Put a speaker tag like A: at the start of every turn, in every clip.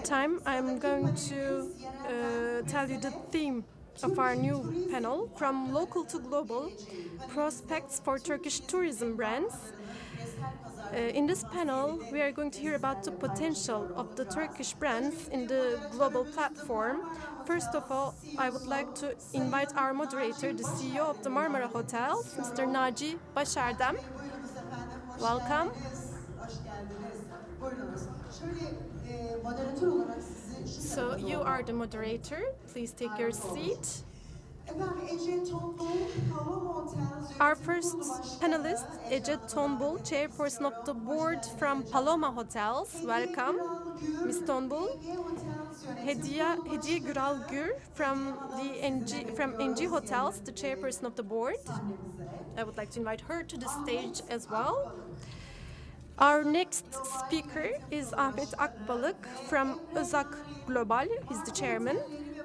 A: meantime, I'm going to tell you the theme of our new panel, From Local to Global, Prospects for Turkish Tourism Brands. In this panel, we are going to hear about the potential of the Turkish brands in the global platform. First of all, I would like to invite our moderator, the CEO of the Marmara Hotels, Mr. Naci Başerdem. Welcome. So you are the moderator. Please take your seat. Our first panelist, Tonbul, Chairperson of the Board from Paloma Hotels. Welcome, Ms. Tonbul. Hediye Güral from NG Hotels, the Chairperson of the Board. I would like to invite her to the stage as well. Our next speaker is Ahmet Akbalık from Özak Global. He's the chairman.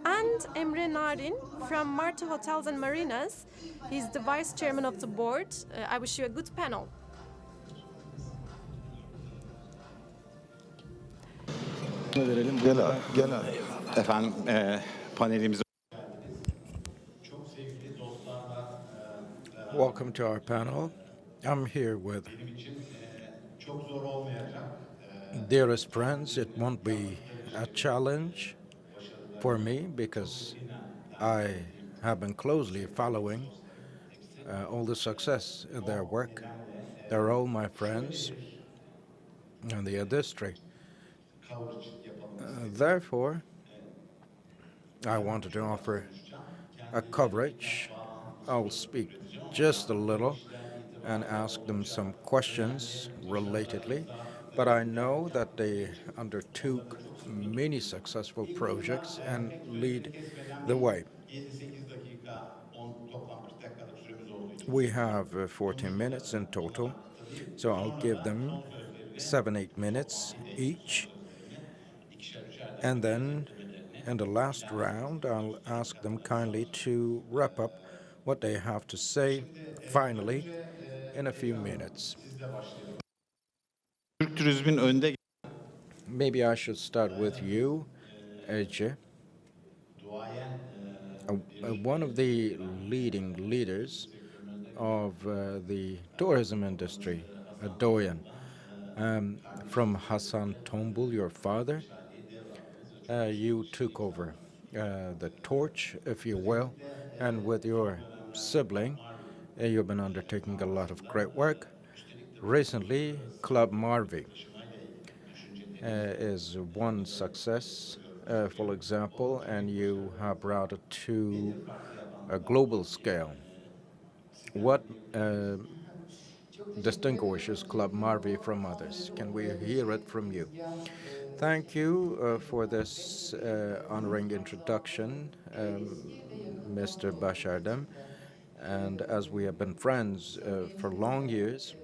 A: And Emre Narin from Martı Hotels and Marinas. He's the vice chairman of the board. I wish you a good panel.
B: Gel efendim panelimize.
C: Welcome to our panel. I'm here with dearest friends. It won't be a challenge for me because I have been closely following all the success in their work. They're all my friends in the industry. Therefore, I wanted to offer a coverage. I'll speak just a little and ask them some questions relatedly, but I know that they undertook many successful projects and lead the way. We have 14 minutes in total, so I'll give them 7-8 minutes each. And then in the last round, I'll ask them kindly to wrap up what they have to say finally in a few minutes. Maybe I should start with you, Ece. One of the leading leaders of the tourism industry, a doyen, from Hasan Tonbul, your father. You took over the torch, if you will, and with your sibling, you've been undertaking a lot of great work. Recently, Club Marvi is one success, for example, and you have brought it to a global scale. What distinguishes Club Marvi from others? Can we hear it from you? Thank you for this honoring introduction, Mr. Başerdem. And as we have been friends for long years,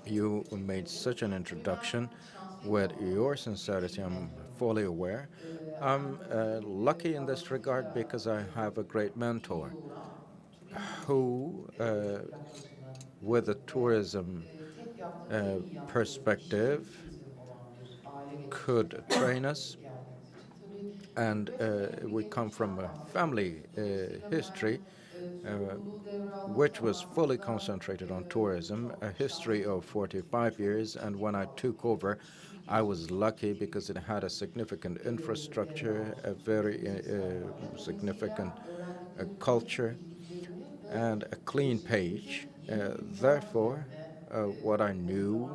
C: you made such an introduction with your sincerity. I'm fully aware. I'm lucky in this regard because I have a great mentor who, with a tourism perspective, could train us. And we come from a family history which was fully concentrated on tourism, a history of 45 years. And when I took over, I was lucky because it had a significant infrastructure, a very significant culture, and a clean page. Therefore, what I knew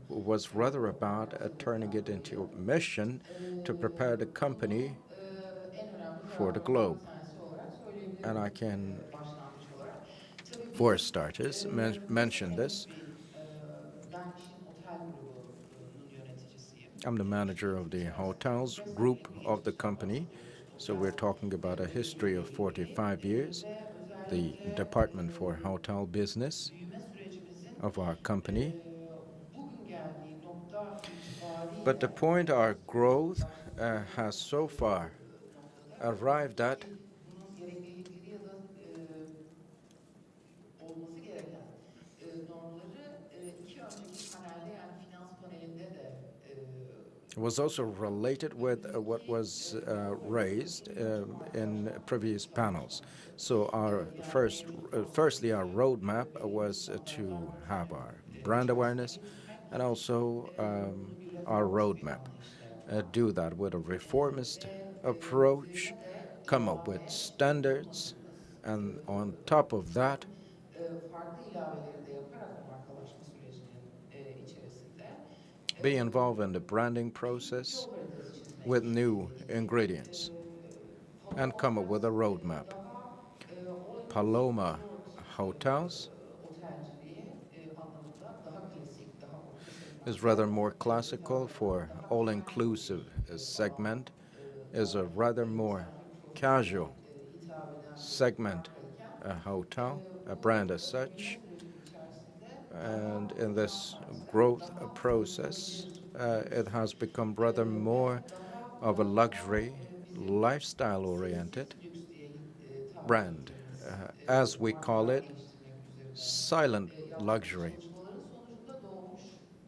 C: was rather about turning it into a mission to prepare the company for the globe. And I can, for starters, mention this. I'm the manager of the hotels group of the company, so we're talking about a history of 45 years, the department for hotel business of our company. But the point our growth has so far arrived at was also related with what was raised in previous panels. So firstly, our roadmap was to have our brand awareness and also our roadmap. Do that with a reformist approach, come up with standards, and on top of that,
D: farklı ilaveleri de yaparak o markalaşma sürecinin içerisinde
C: be involved in the branding process
D: yol haritası çizmeye
C: with new ingredients and
D: Paloma
C: come up with a
D: Otel'si
C: roadmap.
D: daha all-inclusive
C: Paloma
D: resort
C: hotels
D: otelciliği anlamında daha klasik, daha orta
C: is
D: segmentte
C: rather more classical for
D: daha
C: all-inclusive segment, is a rather more
D: misafir
C: casual
D: profiline hitap eden bir
C: segment
D: markayken
C: hotel, a
D: bu
C: brand as
D: büyüme
C: such.
D: sürecinin içerisinde
C: And
D: daha
C: in this
D: standartsel,
C: growth
D: daha
C: process,
D: sürdürülebilir
C: it has become rather more
D: ve daha
C: of a
D: biraz daha
C: luxury,
D: bizim
C: lifestyle-oriented
D: sessiz lüks diye tabir
C: brand,
D: ettiğimiz
C: as we call
D: markalar
C: it,
D: geliştirmek üzerine
C: silent
D: yaptığımız
C: luxury.
D: çalışmaların sonucunda doğmuş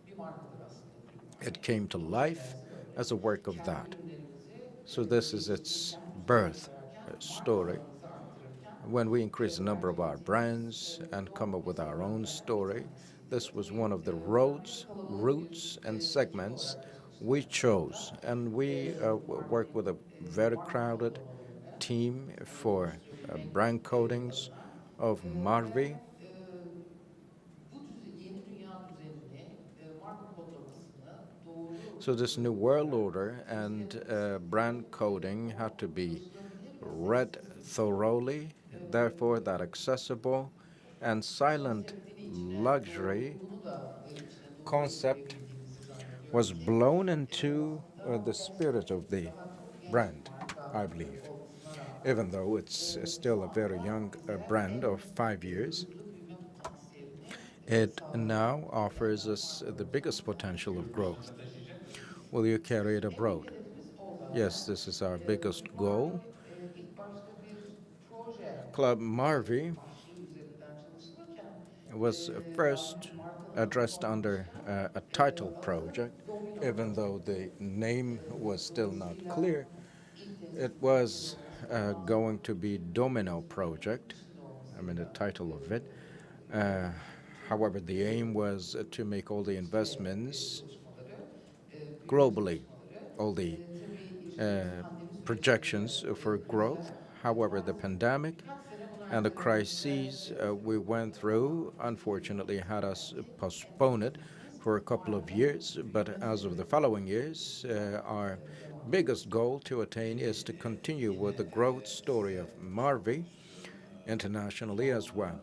D: bir markadır aslında kulüp.
C: It came to
D: Bunun
C: life
D: hikayesi böyle.
C: as a work of
D: Kendi
C: that.
D: ürünlerimizi
C: So this is
D: geliştirip
C: its
D: kendi üstlerine
C: birth
D: koyarken
C: story.
D: markalarımızı arttırırken
C: When we increase the number of our
D: bırakmadığımız
C: brands and come up with our own
D: noktalardan bir
C: story,
D: tanesiydi.
C: this was one of the roads,
D: Kalabalık bir
C: routes, and
D: ekip
C: segments
D: olarak
C: we
D: çalıştık bu
C: chose.
D: konuda.
C: And we work with a very
D: Marka
C: crowded
D: kodlamalarını
C: team for
D: oluşturup renk
C: brand codings
D: adına
C: of Marvi.
D: bu yeni dünya düzenini marka kodlamasını doğru
C: So this new world order and brand coding had to be read thoroughly, therefore that accessible and silent luxury
D: bunu da içine doğru
C: concept
D: götürebildiğimizi zannediyorum
C: was
D: ki
C: blown into the spirit of the
D: daha çok genç bir
C: brand,
D: marka
C: I believe.
D: olmasına rağmen
C: Even though it's still a very young brand of 5 years,
D: hızlı büyüme potansiyelini
C: it
D: sağladı.
C: now offers us the biggest potential of growth. Will you carry it abroad?
D: Hedefimiz o zaten.
C: Yes, this is our biggest goal.
D: İlk başta bir proje
C: Club Marvi
D: başlığı üzerinden çalışılırken
C: was first addressed under a title project, even though the name was still not clear. It was going to be Domino Project, I mean the title of it. However, the aim was to make all the investments globally, all the projections for growth. However, the pandemic and the crises we went through unfortunately had us postpone it for a couple of years. But as of the following years, our biggest goal to attain is to continue with the growth story of Marvi internationally as well.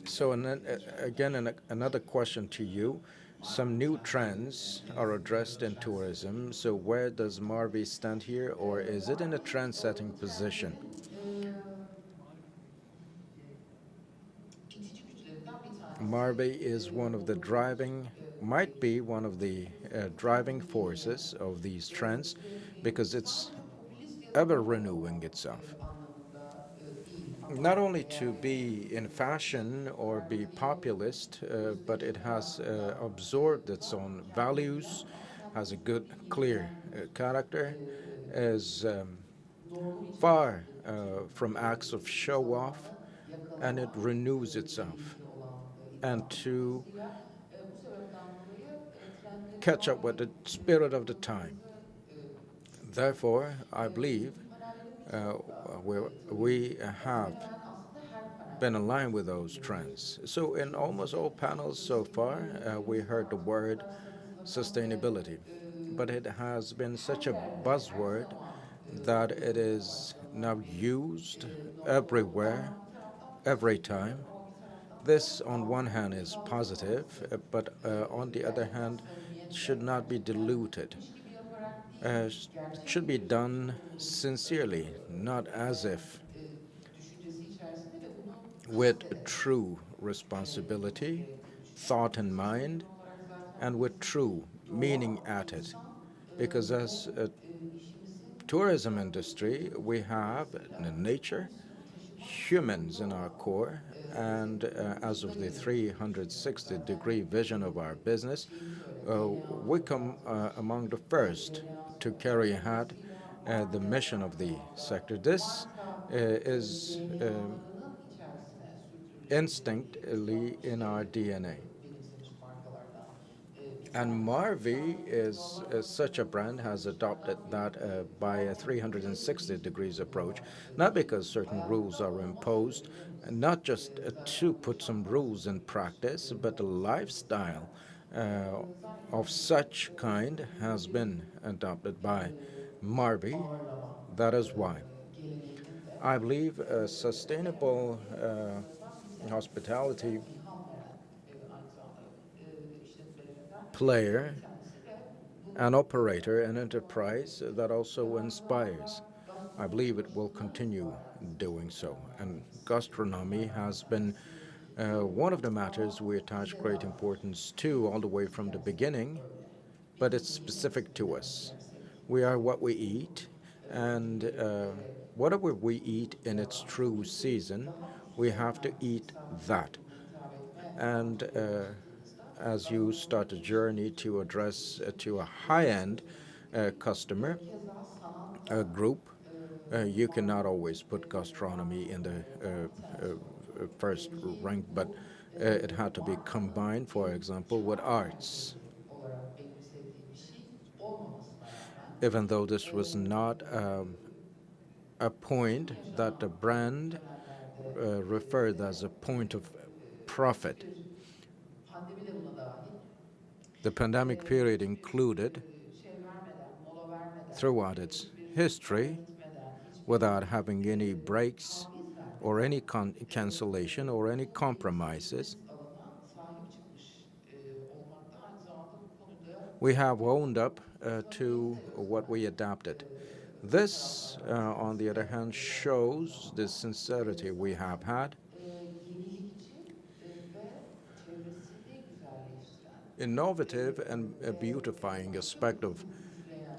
C: So, and then, again, another question to you. Some new trends are addressed in tourism. So, where does Marvi stand here, or is it in a trend-setting position?
D: itici güçlerinden bir tanesi.
C: Marvi is one of the driving, might be one of the driving forces of these trends, because it's ever renewing itself.
D: Anlamında değil.
C: Not only to be in fashion or be populist, but it has absorbed its own values, has a good, clear character, is far from acts of show off, and it renews itself. And to
D: Bu sebepten dolayı trendleri
C: catch up
D: takip
C: with the spirit of the time. Therefore, I believe we have been aligned with those trends. So in almost all panels so far, we heard the word sustainability, but it has been such a buzzword that it is now used everywhere, every time. This, on one hand, is positive, but on the other hand, should not be diluted. It should be done sincerely, not as if with true responsibility, thought in mind, and with true meaning at it. Because as a tourism industry, we have nature, humans in our core, and as of the 360-degree vision of our business, we come among the first to carry out the mission of the sector. This is
D: içerisine sürdürülebilir
C: instinctively in our DNA.
D: benimsemiş markalardan
C: And Marvi is such a brand, has adopted that by a 360 degrees approach, not because certain rules are imposed, not just to put some rules in practice, but the lifestyle of such kind has been adopted by Marvi. That is why
D: geleneğinin de
C: I believe sustainable hospitality
D: ilham veren aynı zamanda işletmelerinden
C: player,
D: bir tanesi ve bu
C: an operator, an enterprise that also inspires. I believe it will continue doing so. And gastronomy has been one of the matters we attach great importance to all the way from the beginning, but it's specific to us. We are what we eat, and whatever we eat in its true season, we have to eat that. And as you start a journey to address to a high-end customer group, you cannot always put gastronomy in the first rank, but it had to be combined, for example, with arts.
D: olarak benimsediği bir şey olmamasına rağmen
C: Even though this was not a point that the brand referred as a point of profit.
D: pandemi de buna dahil
C: The pandemic period included
D: vermeden, mola vermeden,
C: throughout its history
D: gitmeden, hiçbir
C: without having any breaks
D: taviz vermeden
C: or any cancellation or any compromises.
D: alana sahip çıkmış olmakta aynı zamanda bu konuda
C: We have owned up to what we adapted. This, on the other hand, shows the sincerity we have had,
D: yenilikçi ve çevresini güzelleştiren
C: innovative and beautifying aspect of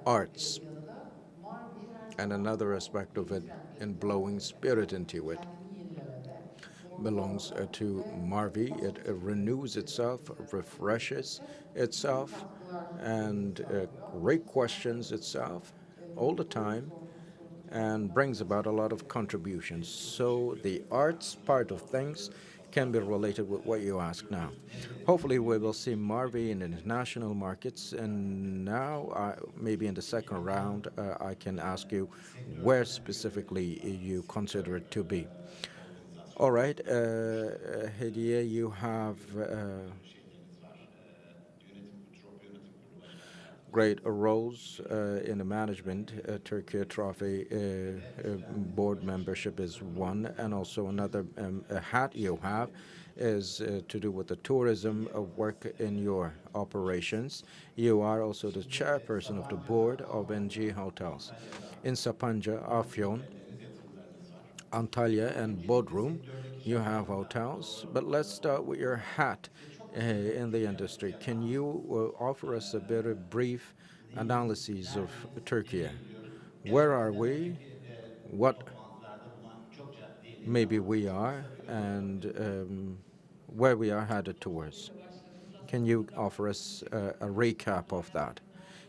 C: arts,
D: yanında Marvi her
C: and another aspect of it in blowing spirit into it
D: kendini yenilemede
C: belongs to Marvi. It renews itself, refreshes itself, and re-questions itself all the time, and brings about a lot of contributions. So the arts part of things can be related with what you ask now. Hopefully we will see Marvi in international markets, and now maybe in the second round I can ask you where specifically you consider it to be. All right, Hediye, you have great roles in the management. Turkey Trophy board membership is one, and also another hat you have is to do with the tourism work in your operations. You are also the chairperson of the board of NG Hotels. In Sapanca, Afyon, Antalya, and Bodrum, you have hotels. But let's start with your hat in the industry. Can you offer us a very brief analysis of Turkey? Where are we? What maybe we are, and where we are headed towards? Can you offer us a recap of that?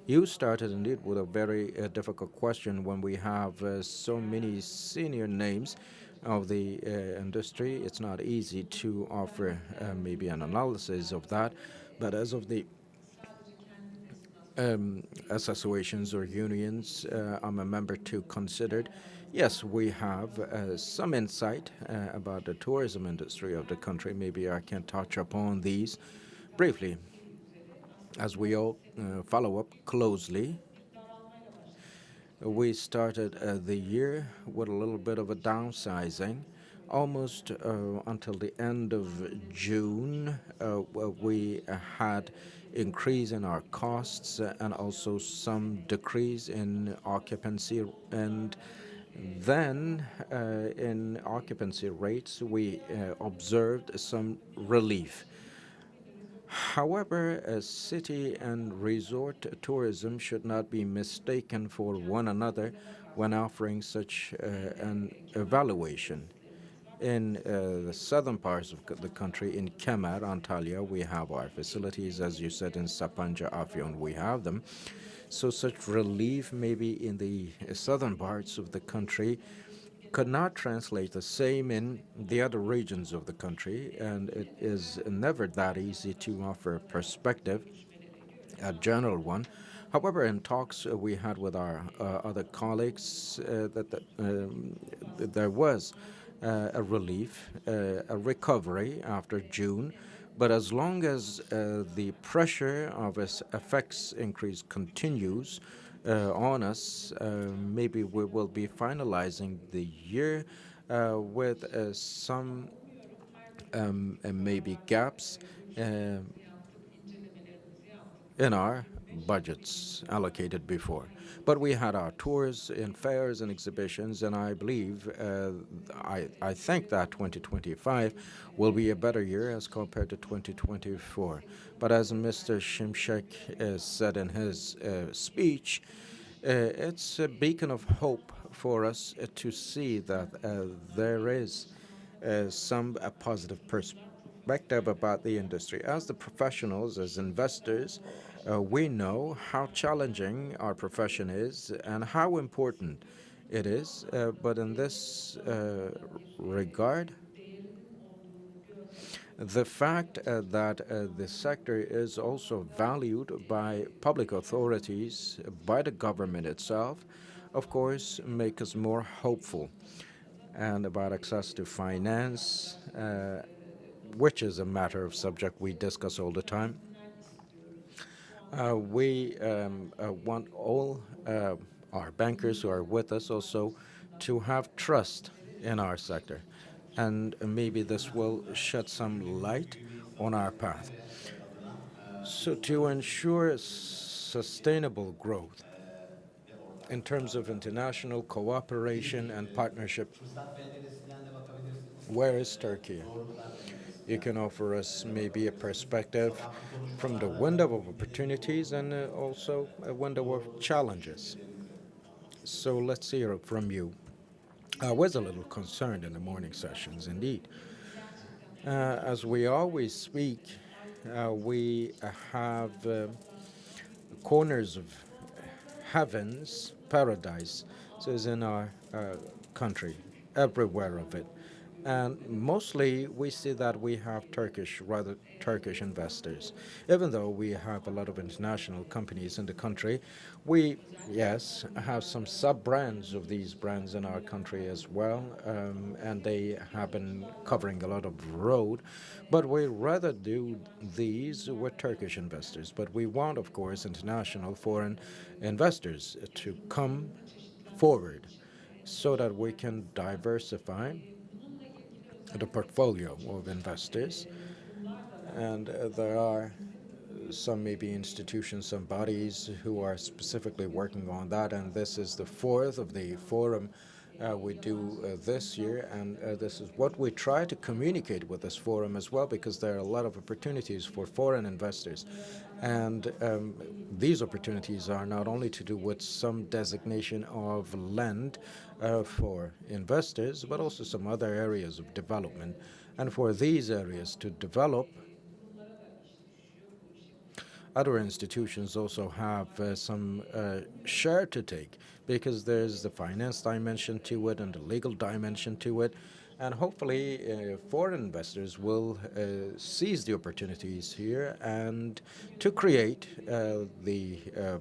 C: You started indeed with a very difficult question when we have so many senior names of the industry. It's not easy to offer maybe an analysis of that, but as of the associations or unions I'm a member to considered, yes, we have some insight about the tourism industry of the country. Maybe I can touch upon these briefly as we all follow up closely. We started the year with a little bit of a downsizing. Almost until the end of June, we had increase in our costs and also some decrease in occupancy. And then in occupancy rates, we observed some relief. However, city and resort tourism should not be mistaken for one another when offering such an evaluation. In the southern parts of the country, in Kemer, Antalya, we have our facilities. As you said, in Sapanca, Afyon, we have them. So such relief maybe in the southern parts of the country could not translate the same in the other regions of the country, and it is never that easy to offer a perspective, a general one. However, in talks we had with our other colleagues, there was a relief, a recovery after June. But as long as the pressure of its effects increase continues on us, maybe we will be finalizing the year with some maybe gaps in our budgets allocated before. But we had our tours in fairs and exhibitions, and I believe, I think that 2025 will be a better year as compared to 2024. But as Mr. Shimshek said in his speech, it's a beacon of hope for us to see that there is some positive perspective about the industry. As the professionals, as investors, we know how challenging our profession is and how important it is. But in this regard, the fact that the sector is also valued by public authorities, by the government itself, of course, make us more hopeful. And about access to finance, which is a matter of subject we discuss all the time. We want all our bankers who are with us also to have trust in our sector. And maybe this will shed some light on our path. So to ensure sustainable growth in terms of international cooperation and partnership, where is Turkey? You can offer us maybe a perspective from the window of opportunities and also a window of challenges. So let's hear from you. I was a little concerned in the morning sessions, indeed. As we always speak, we have corners of heavens, paradise, so is in our country, everywhere of it. And mostly we see that we have rather Turkish investors. Even though we have a lot of international companies in the country, we, yes, have some sub-brands of these brands in our country as well, and they have been covering a lot of road. But we rather do these with Turkish investors. But we want, of course, international foreign investors to come forward so that we can diversify the portfolio of investors. And there are some maybe institutions, some bodies who are specifically working on that. And this is the fourth of the forum we do this year. And this is what we try to communicate with this forum as well, because there are a lot of opportunities for foreign investors. And these opportunities are not only to do with some designation of land for investors, but also some other areas of development. And for these areas to develop, other institutions also have some share to take, because there's the finance dimension to it and the legal dimension to it. And hopefully foreign investors will seize the opportunities here and to create the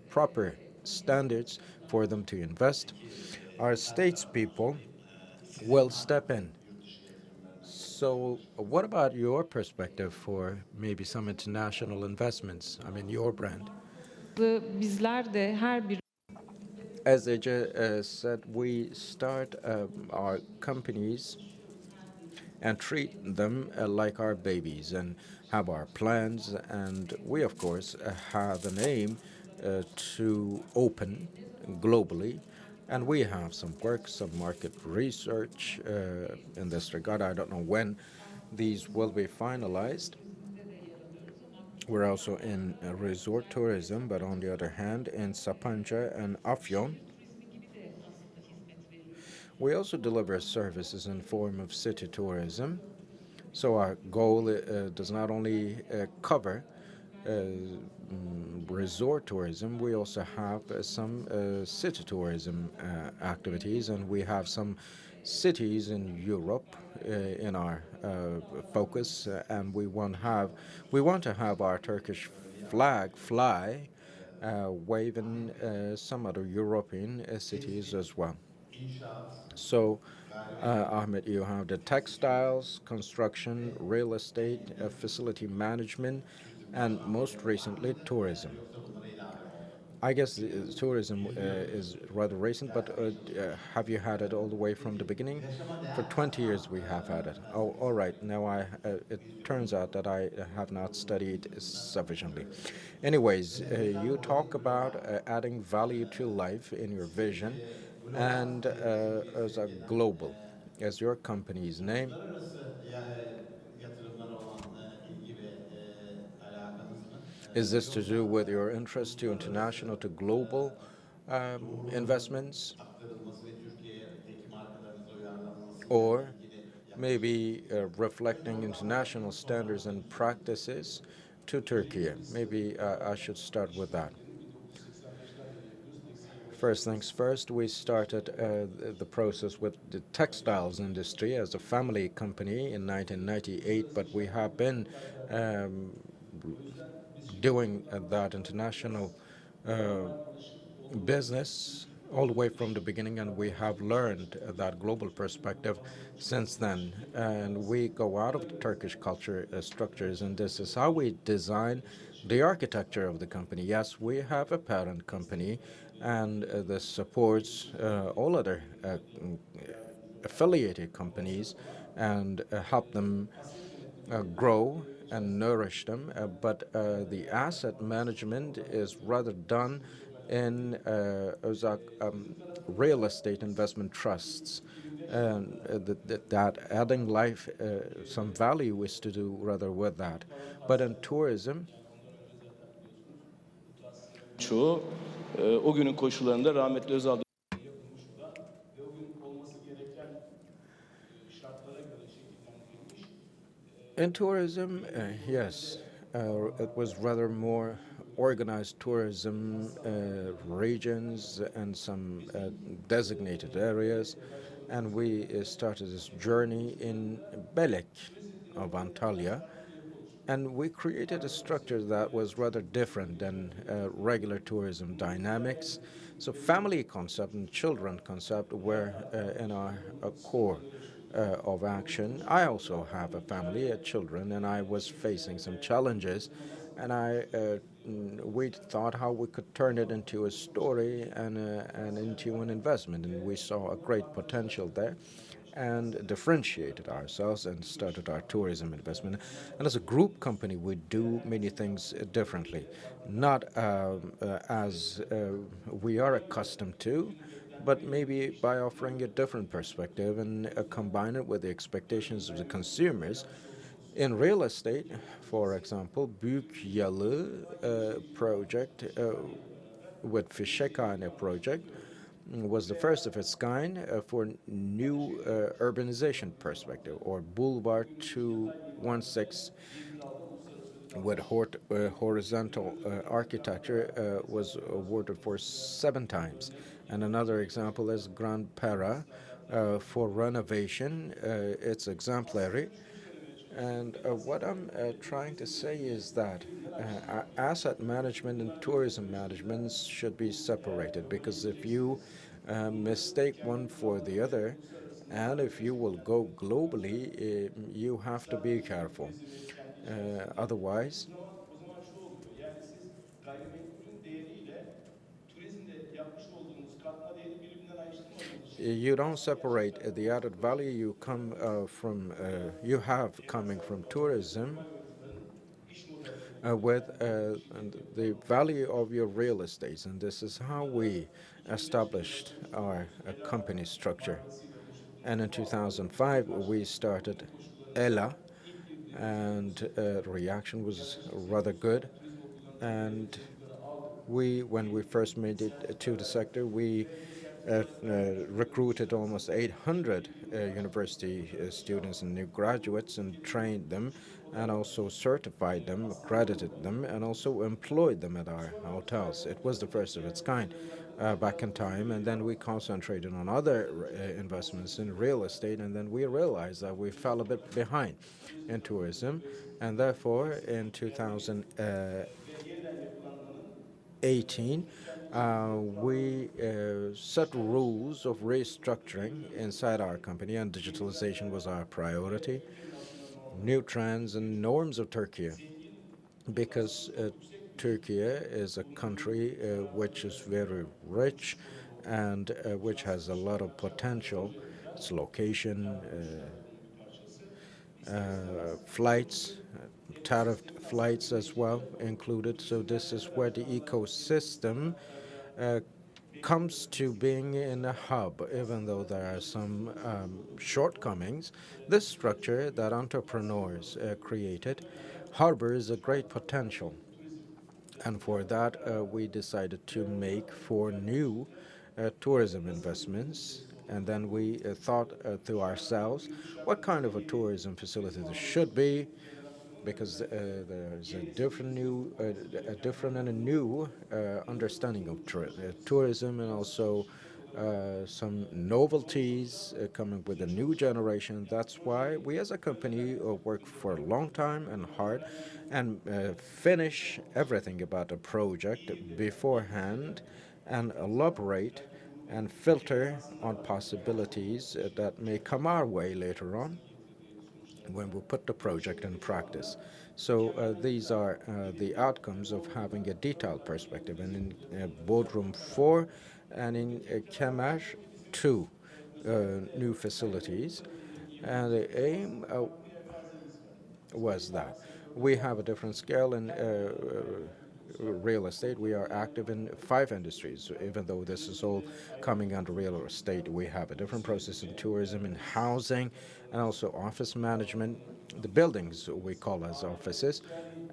C: proper standards for them to invest. Our statespeople will step in. So what about your perspective for maybe some international investments? I mean, your brand.
E: Bizler de her bir
C: As I just said, we start our companies and treat them like our babies and have our plans. And we, of course, have an aim to open globally. And we have some work, some market research in this regard. I don't know when these will be finalized. We're also in resort tourism, but on the other hand, in Sapanca and Afyon, We also deliver services in form of city tourism. So our goal does not only cover resort tourism, we also have some city tourism activities, and we have some cities in Europe in our focus, and we want to have our Turkish flag fly waving some other European cities as well. So, Ahmet, you have the textiles, construction, real estate, facility management, and most recently, tourism. I guess tourism is rather recent, but have you had it all the way from the beginning? For 20 years we have had it. Oh, all right. Now it turns out that I have not studied sufficiently. Anyways, you talk about adding value to life in your vision, and as a global, as your company's name. Is this to do with your interest to international, to global investments? Or maybe reflecting international standards and practices to Turkey? Maybe I should start with that. First things first, we started the process with the textiles industry as a family company in 1998, but we have been doing that international business all the way from the beginning, and we have learned that global perspective since then. And we go out of the Turkish culture structures, and this is how we design the architecture of the company. Yes, we have a parent company, and this supports all other affiliated companies and help them grow and nourish them, but the asset management is rather done in Özak real estate investment trusts, and that adding life, some value is to do rather with that. But in tourism,
F: Çoğu o günün koşullarında rahmetli Özal
C: in tourism, yes, it was rather more organized tourism regions and some designated areas, and we started this journey in Belek of Antalya, and we created a structure that was rather different than regular tourism dynamics. So family concept and children concept were in our core of action. I also have a family, children, and I was facing some challenges, and we thought how we could turn it into a story and into an investment, and we saw a great potential there and differentiated ourselves and started our tourism investment. And as a group company, we do many things differently, not as we are accustomed to, but maybe by offering a different perspective and combine it with the expectations of the consumers. In real estate, for example, Büyük Yalı project with Fişekhane project was the first of its kind for new urbanization perspective, or Boulevard 216 with horizontal architecture was awarded for 7 times. And another example is Grand Para for renovation. It's exemplary. And what I'm trying to say is that asset management and tourism management should be separated, because if you mistake one for the other, and if you will go globally, you have to be careful. Otherwise, you don't separate the added value you have coming from tourism with the value of your real estate, and this is how we established our company structure. And in 2005, we started ELA, and the reaction was rather good. And when we first made it to the sector, we recruited almost 800 university students and new graduates and trained them and also certified them, accredited them, and also employed them at our hotels. It was the first of its kind back in time, and then we concentrated on other investments in real estate, and then we realized that we fell a bit behind in tourism, and therefore in 2018 we set rules of restructuring inside our company, and digitalization was our priority. New trends and norms of Turkey, because Turkey is a country which is very rich and which has a lot of potential. Its location, flights, tariffed flights as well included. So this is where the ecosystem comes to being in a hub, even though there are some shortcomings. This structure that entrepreneurs created harbors a great potential. And for that, we decided to make 4 new tourism investments. And then we thought to ourselves what kind of a tourism facility this should be, because there's a different and a new understanding of tourism, and also some novelties coming with a new generation. That's why we as a company work for a long time and hard and finish everything about a project beforehand and elaborate and filter on possibilities that may come our way later on when we put the project in practice. So these are the outcomes of having a detailed perspective. And in Bodrum 4 and in Kemer 2 new facilities. And the aim was that we have a different scale in real estate. We are active in 5 industries. Even though this is all coming under real estate, we have a different process in tourism, in housing, and also office management. The buildings we call as offices,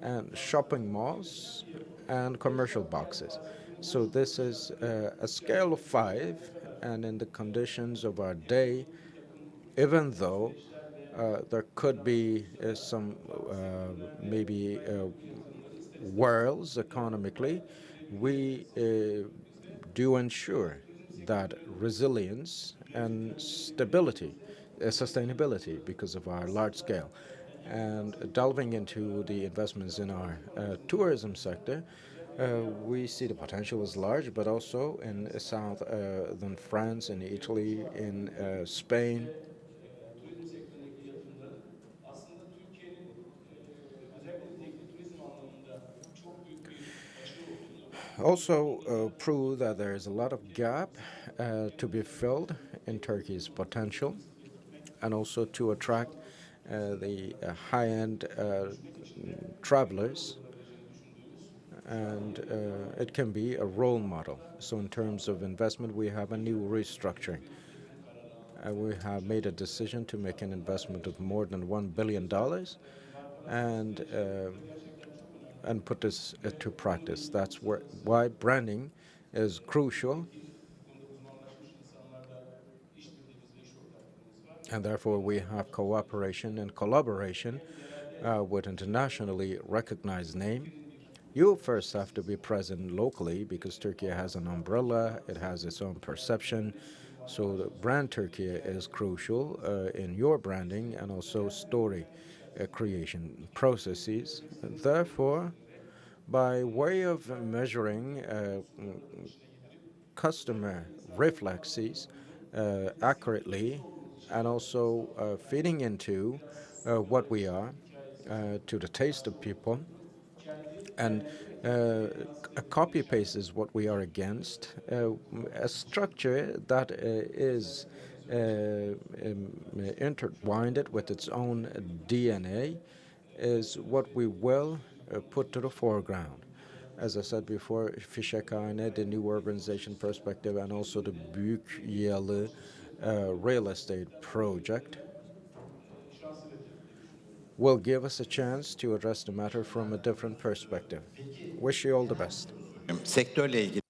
C: and shopping malls, and commercial boxes. So this is a scale of 5, and in the conditions of our day, even though there could be some maybe worlds economically, we do ensure that resilience and stability, sustainability, because of our large scale. And delving into the investments in our tourism sector, we see the potential is large, but also in southern France, in Italy, in Spain. Also prove that there is a lot of gap to be filled in Turkey's potential, and also to attract the high-end travelers, and it can be a role model. So in terms of investment, we have a new restructuring. We have made a decision to make an investment of more than $1 billion and put this to practice. That's why branding is crucial, and therefore we have cooperation and collaboration with internationally recognized name. You first have to be present locally, because Turkey has an umbrella, it has its own perception. So the brand Turkey is crucial in your branding and also story creation processes. Therefore, by way of measuring customer reflexes accurately, and also feeding into what we are to the taste of people, and a copy paste is what we are against. A structure that is intertwined with its own DNA is what we will put to the foreground. As I said before, Fişekhane, the new urbanization perspective, and also the Büyükyalı real estate project will give us a chance to address the matter from a different perspective. Wish you all the best.
B: Sektörle ilgili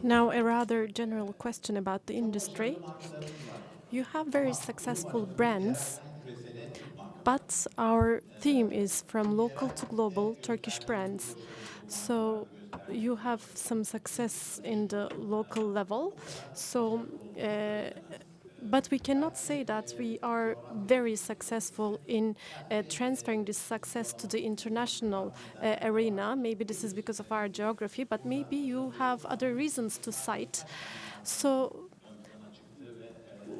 A: Now, a rather general question about the industry. You have very successful brands, but our theme is from local to global Turkish brands. So you have some success in the local level. So, but we cannot say that we are very successful in transferring this success to the international arena. Maybe this is because of our geography, but maybe you have other reasons to cite. So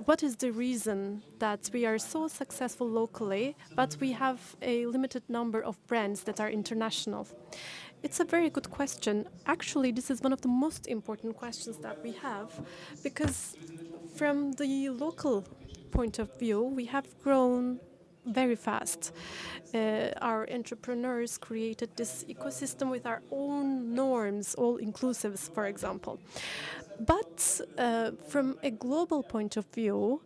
A: what is the reason that we are so successful locally, but we have a limited number of brands that are international? It's a very good question. Actually, this is one of the most important questions that we have, because from the local point of view, we have grown very fast. Our entrepreneurs created this ecosystem with our own norms, all inclusives, for example. But from a global point of view,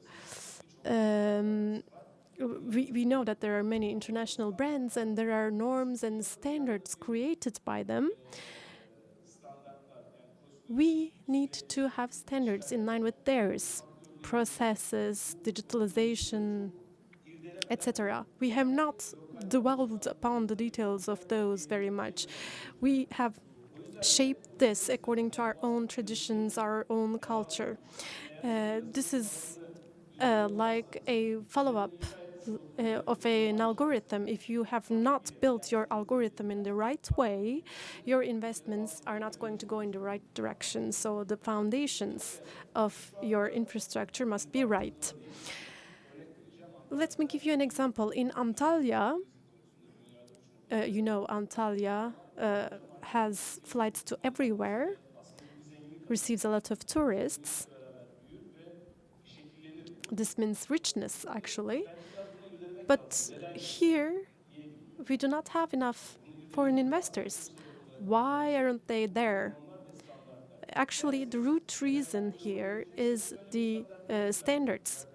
A: we know that there are many international brands and there are norms and standards created by them. We need to have standards in line with theirs, processes, digitalization, etc. We have not dwelled upon the details of those very much. We have shaped this according to our own traditions, our own culture. This is like a follow-up of an algorithm. If you have not built your algorithm in the right way, your investments are not going to go in the right direction. So the foundations of your infrastructure must be right. Let me give you an example. In Antalya, you know, Antalya has flights to everywhere, receives a lot of tourists. This means richness, actually. But here, we do not have enough foreign investors. Why aren't they there? Actually, the root reason here is the standards.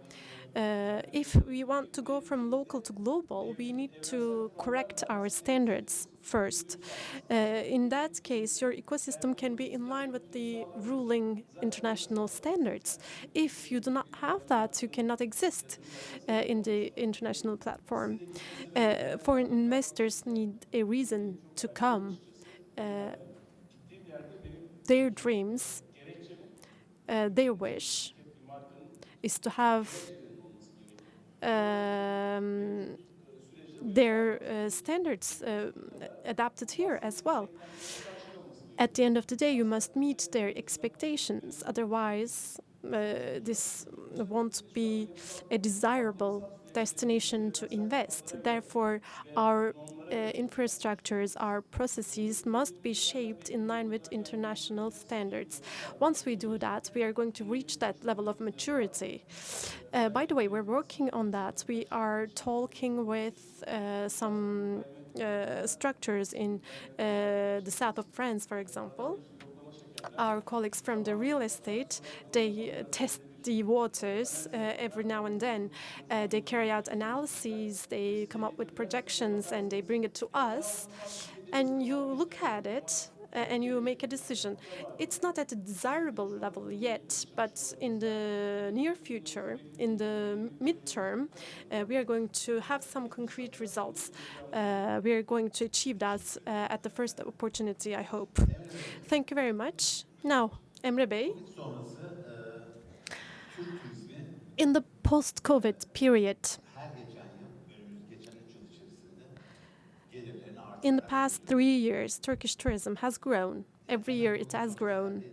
A: If we want to go from local to global, we need to correct our standards first. In that case, your ecosystem can be in line with the ruling international standards. If you do not have that, you cannot exist in the international platform. Foreign investors need a reason to come. Their dreams, their wish is to have their standards adapted here as well. At the end of the day, you must meet their expectations. Otherwise, this won't be a desirable destination to invest. Therefore, our infrastructures, our processes must be shaped in line with international standards. Once we do that, we are going to reach that level of maturity. By the way, we're working on that. We are talking with some structures in the south of France, for example. Our colleagues from the real estate, they test the waters every now and then. They carry out analyses, they come up with projections, and they bring it to us. And you look at it and you make a decision. It's not at a desirable level yet, but in the near future, in the midterm, we are going to have some concrete results. We are going to achieve that at the first opportunity, I hope. Thank you very much. Now, Emre Bey, in the post-COVID period, in the past 3 years, Turkish tourism has grown. Every year it has grown.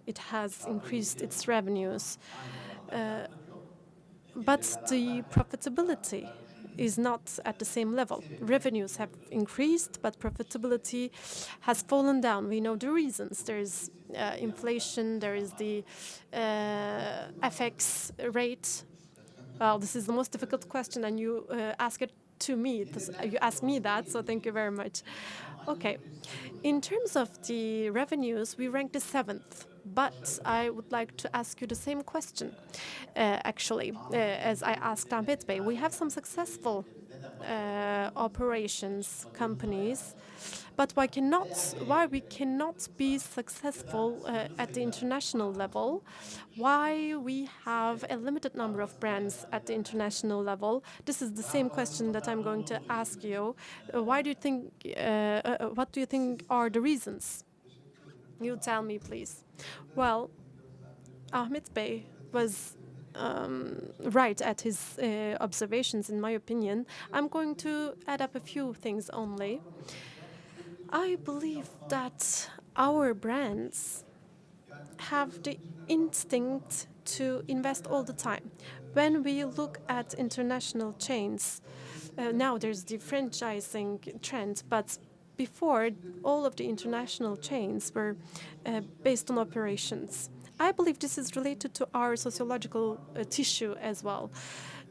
A: It has increased its revenues. But the profitability is not at the same level. Revenues have increased, but profitability has fallen down. We know the reasons. There is inflation, there is the FX rate. Well, this is the most difficult question, and you ask it to me. You asked me that, so thank you very much. Okay. In terms of the revenues, we ranked the 7th But I would like to ask you the same question, actually, as I asked Ahmet Bey. We have some successful operations companies, but why we cannot be successful at the international level? Why we have a limited number of brands at the international level? This is the same question that I'm going to ask you. Why do you think? What do you think are the reasons? You tell me, please. Well, Ahmet Bey was right at his observations, in my opinion. I'm going to add up a few things only. I believe that our brands have the instinct to invest all the time. When we look at international chains, now there's the franchising trend, but before, all of the international chains were based on operations. I believe this is related to our sociological tissue as well.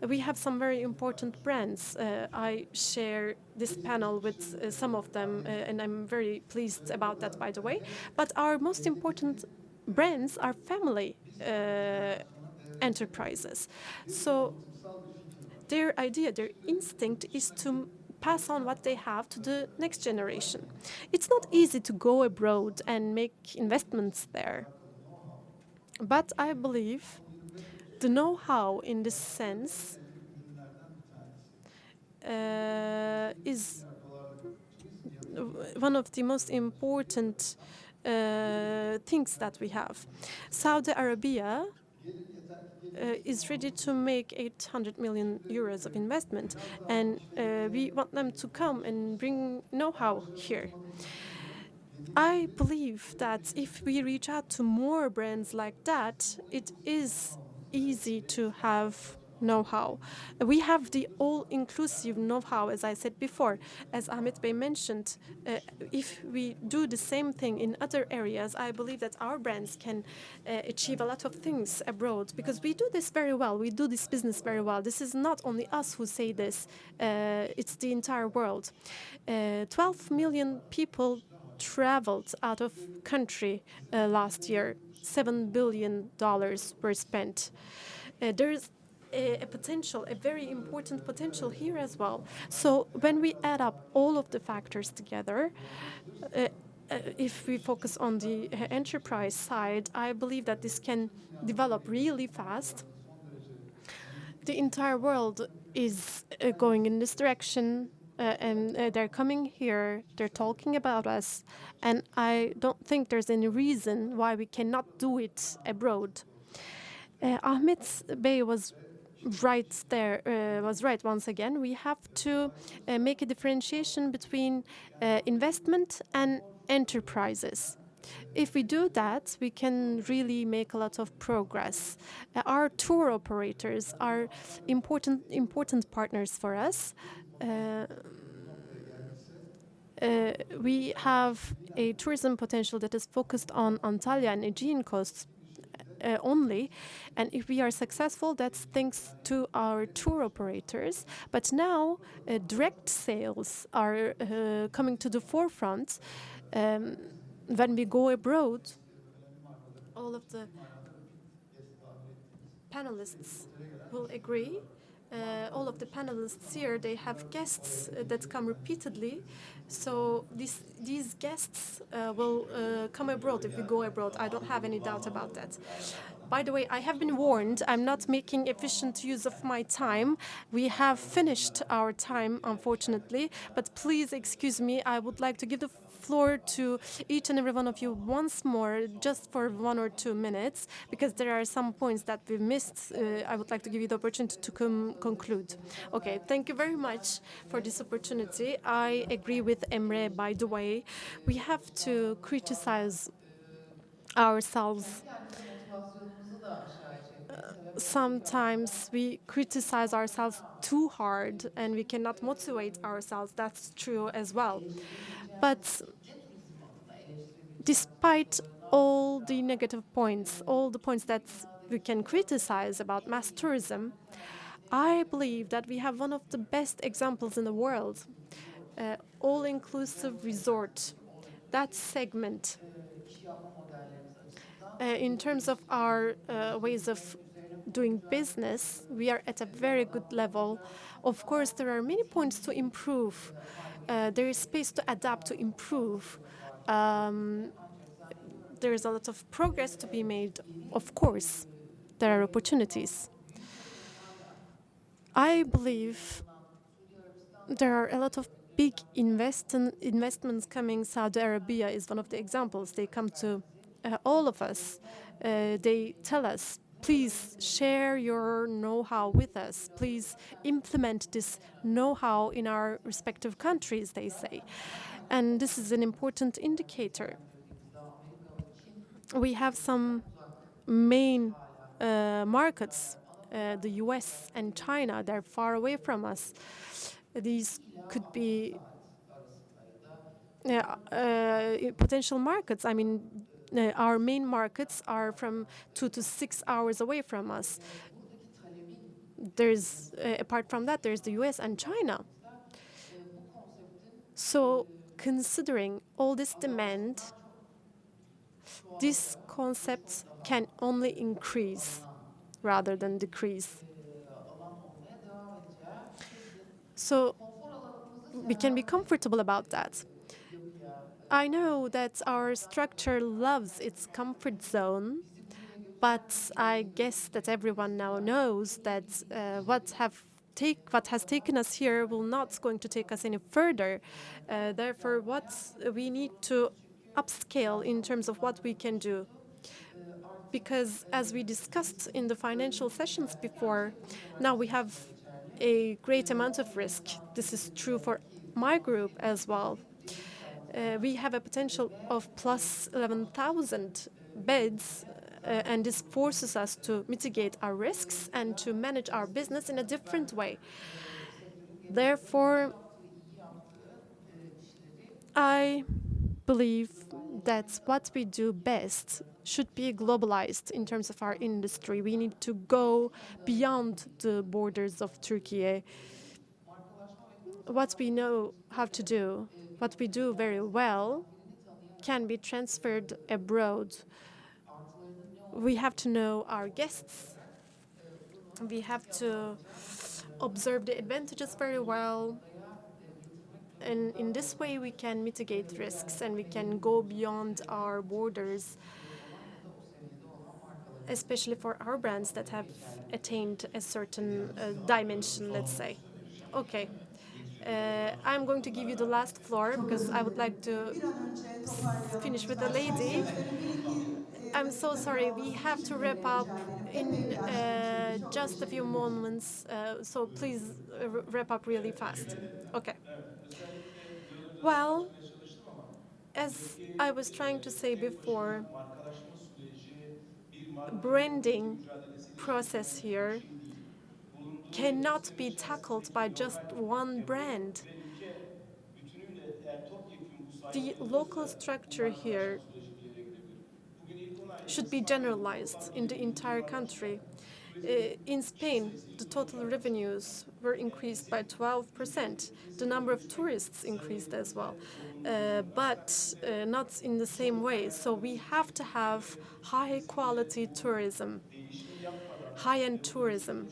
A: We have some very important brands. I share this panel with some of them, and I'm very pleased about that, by the way. But our most important brands are family enterprises. So their idea, their instinct is to pass on what they have to the next generation. It's not easy to go abroad and make investments there. But I believe the know-how in this sense is one of the most important things that we have. Saudi Arabia is ready to make 800 million euros of investment, and we want them to come and bring know-how here. I believe that if we reach out to more brands like that, it is easy to have know-how. We have the all-inclusive know-how, as I said before. As Ahmet Bey mentioned, if we do the same thing in other areas, I believe that our brands can achieve a lot of things abroad, because we do this very well. We do this business very well. This is not only us who say this. It's the entire world. 12 million people traveled out of country last year. $7 billion were spent. There is a potential, a very important potential here as well. So when we add up all of the factors together, if we focus on the enterprise side, I believe that this can develop really fast. The entire world is going in this direction. And they're coming here, they're talking about us, and I don't think there's any reason why we cannot do it abroad. Ahmet Bey was right once again. We have to make a differentiation between investment and enterprises. If we do that, we can really make a lot of progress. Our tour operators are important partners for us. We have a tourism potential that is focused on Antalya and Aegean coasts only, and if we are successful, that's thanks to our tour operators. But now direct sales are coming to the forefront. When we go abroad, all of the panelists will agree. All of the panelists here, they have guests that come repeatedly. So these guests will come abroad if we go abroad. I don't have any doubt about that. By the way, I have been warned. I'm not making efficient use of my time. We have finished our time, unfortunately. But please excuse me. I would like to give the floor to each and every one of you once more, just for 1 or 2 minutes, because there are some points that we missed. I would like to give you the opportunity to conclude. Okay, thank you very much for this opportunity. I agree with Emre, by the way. We have to criticize ourselves. Sometimes we criticize ourselves too hard and we cannot motivate ourselves. That's true as well. But despite all the negative points, all the points that we can criticize about mass tourism, I believe that we have one of the best examples in the world. All-inclusive resort, that segment In terms of our ways of doing business, we are at a very good level. Of course, there are many points to improve. There is space to adapt, to improve. There is a lot of progress to be made. Of course, there are opportunities. I believe there are a lot of big investments coming. Saudi Arabia is one of the examples. They come to all of us. They tell us, please share your know-how with us. Please implement this know-how in our respective countries, they say. And this is an important indicator. We have some main markets, the US and China. They're far away from us. These could be potential markets. I mean, our main markets are from 2 to 6 hours away from us. There's, apart from that, there's the US and China. So, considering all this demand, these concepts can only increase rather than decrease. So, we can be comfortable about that. I know that our structure loves its comfort zone, but I guess that everyone now knows that what has taken us here will not going to take us any further. Therefore, what we need to upscale in terms of what we can do. Because as we discussed in the financial sessions before, now we have a great amount of risk. This is true for my group as well. We have a potential of plus 11,000 beds, and this forces us to mitigate our risks and to manage our business in a different way. Therefore, I believe that what we do best should be globalized in terms of our industry. We need to go beyond the borders of Turkey. What we know how to do, what we do very well, can be transferred abroad. We have to know our guests. We have to observe the advantages very well. And in this way, we can mitigate risks and we can go beyond our borders, especially for our brands that have attained a certain dimension, let's say. Okay. I'm going to give you the last floor because I would like to finish with a lady. I'm so sorry, we have to wrap up in just a few moments, so please wrap up really fast. Okay. Well, as I was trying to say before, branding process here cannot be tackled by just one brand. The local structure here should be generalized in the entire country. In Spain, the total revenues were increased by 12%. The number of tourists increased as well, but not in the same way. So we have to have high-quality tourism, high-end tourism.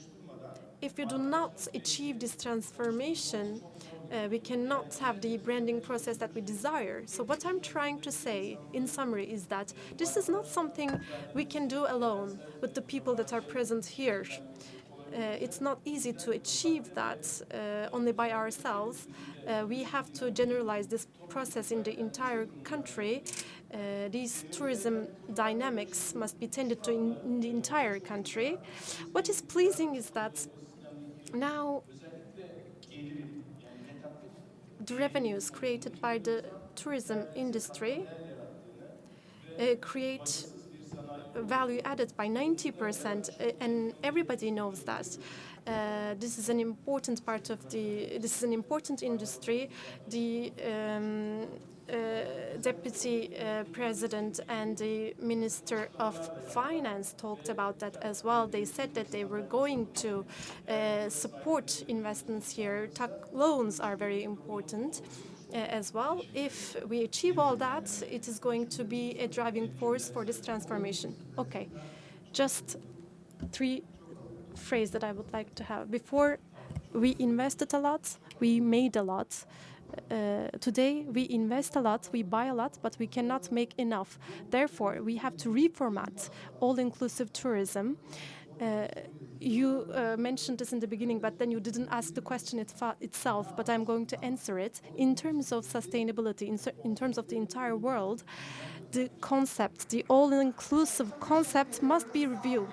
A: If we do not achieve this transformation, we cannot have the branding process that we desire. So what I'm trying to say, in summary, is that this is not something we can do alone with the people that are present here. It's not easy to achieve that only by ourselves. We have to generalize this process in the entire country. These tourism dynamics must be tended to in the entire country. What is pleasing is that now the revenues created by the tourism industry create value added by 90%, and everybody knows that. This is an important part of this is an important industry. The Deputy President and the Minister of Finance talked about that as well. They said that they were going to support investments here. Loans are very important. as well. If we achieve all that, it is going to be a driving force for this transformation. Okay, just three phrases that I would like to have. Before, we invested a lot, we made a lot. Today, we invest a lot, we buy a lot, but we cannot make enough. Therefore, we have to reformat all-inclusive tourism. You mentioned this in the beginning, but then you didn't ask the question itself, but I'm going to answer it. In terms of sustainability, in terms of the entire world, the concept, the all-inclusive concept must be reviewed.